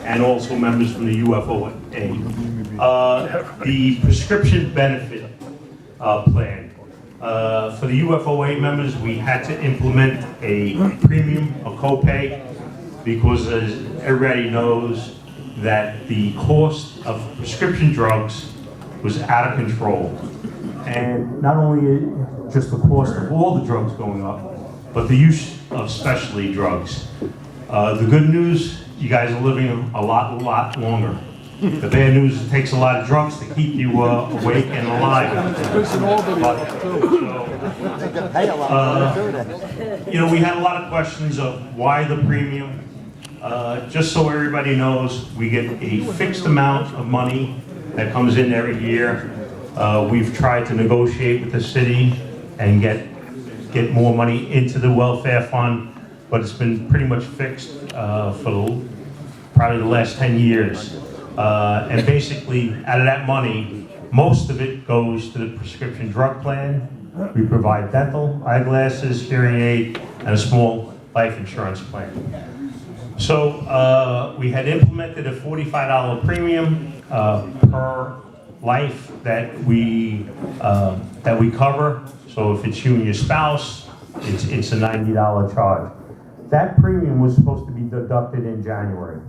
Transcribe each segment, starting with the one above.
and also members from the UFOA. The prescription benefit plan. For the UFOA members, we had to implement a premium, a copay, because as everybody knows that the cost of prescription drugs was out of control. And not only just the cost of all the drugs going up, but the use of specialty drugs. The good news, you guys are living a lot longer. The bad news, it takes a lot of drugs to keep you awake and alive. We had a lot of questions of why the premium. Just so everybody knows, we get a fixed amount of money that comes in every year. We've tried to negotiate with the city and get more money into the welfare fund, but it's been pretty much fixed for probably the last 10 years. And basically, out of that money, most of it goes to the prescription drug plan. We provide dental, eyeglasses, hearing aid, and a small life insurance plan. So we had implemented a $45 premium per life that we cover. So if it's you and your spouse, it's a $90 charge. That premium was supposed to be deducted in January.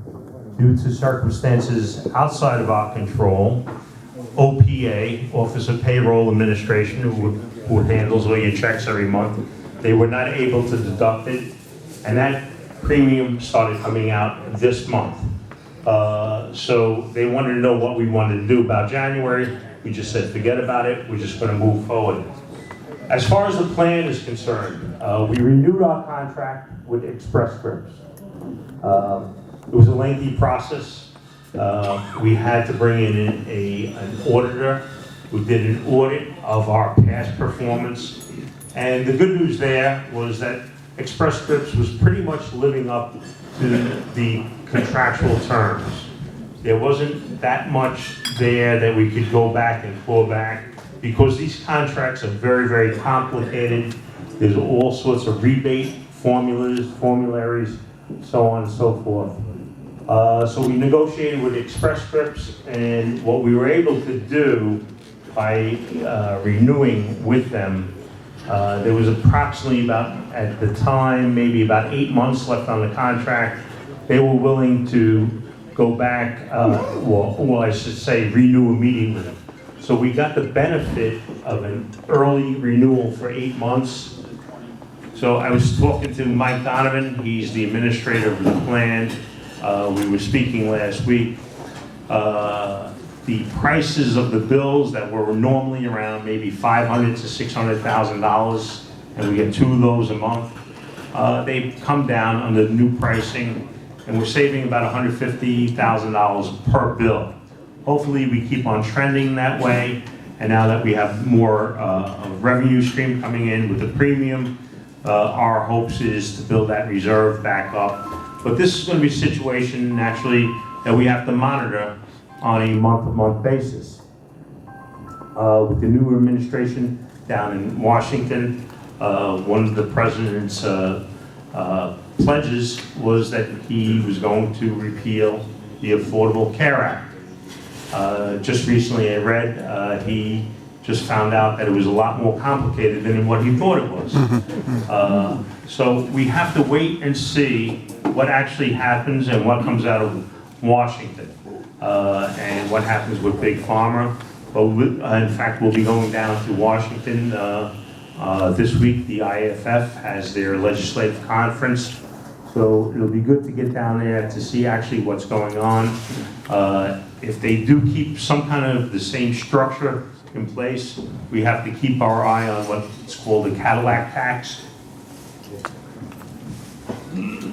Due to circumstances outside of our control, OPA, Office of Payroll Administration, who handles all your checks every month, they were not able to deduct it, and that premium started coming out this month. So they wanted to know what we wanted to do about January. We just said, forget about it, we're just going to move forward. As far as the plan is concerned, we renewed our contract with Express Scripts. It was a lengthy process. We had to bring in an auditor who did an audit of our past performance. And the good news there was that Express Scripts was pretty much living up to the contractual terms. There wasn't that much there that we could go back and claw back, because these contracts are very complicated. There's all sorts of rebate formularies, so on and so forth. So we negotiated with Express Scripts, and what we were able to do by renewing with them, there was approximately at the time, maybe about 8 months left on the contract. They were willing to go back, well, I should say renew immediately. So we got the benefit of an early renewal for 8 months. So I was talking to Mike Donovan, he's the administrator of the plan. We were speaking last week. The prices of the bills that were normally around maybe $500,000 to $600,000, and we get 2 of those a month, they've come down under the new pricing, and we're saving about $150,000 per bill. Hopefully we keep on trending that way, and now that we have more revenue stream coming in with the premium, our hopes is to build that reserve back up. But this is going to be a situation, naturally, that we have to monitor on a month-to-month basis. With the new administration down in Washington, one of the president's pledges was that he was going to repeal the Affordable Care Act. Just recently I read he just found out that it was a lot more complicated than what he thought it was. So we have to wait and see what actually happens and what comes out of Washington, and what happens with Big Pharma. But in fact, we'll be going down to Washington this week. The IFF has their legislative conference, so it'll be good to get down there to see actually what's going on. If they do keep some kind of the same structure in place, we have to keep our eye on what's called the Cadillac tax,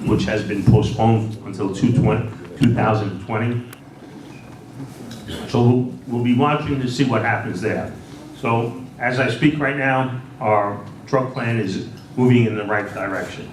which has been postponed until 2020. So we'll be watching to see what happens there. So as I speak right now, our drug plan is moving in the right direction.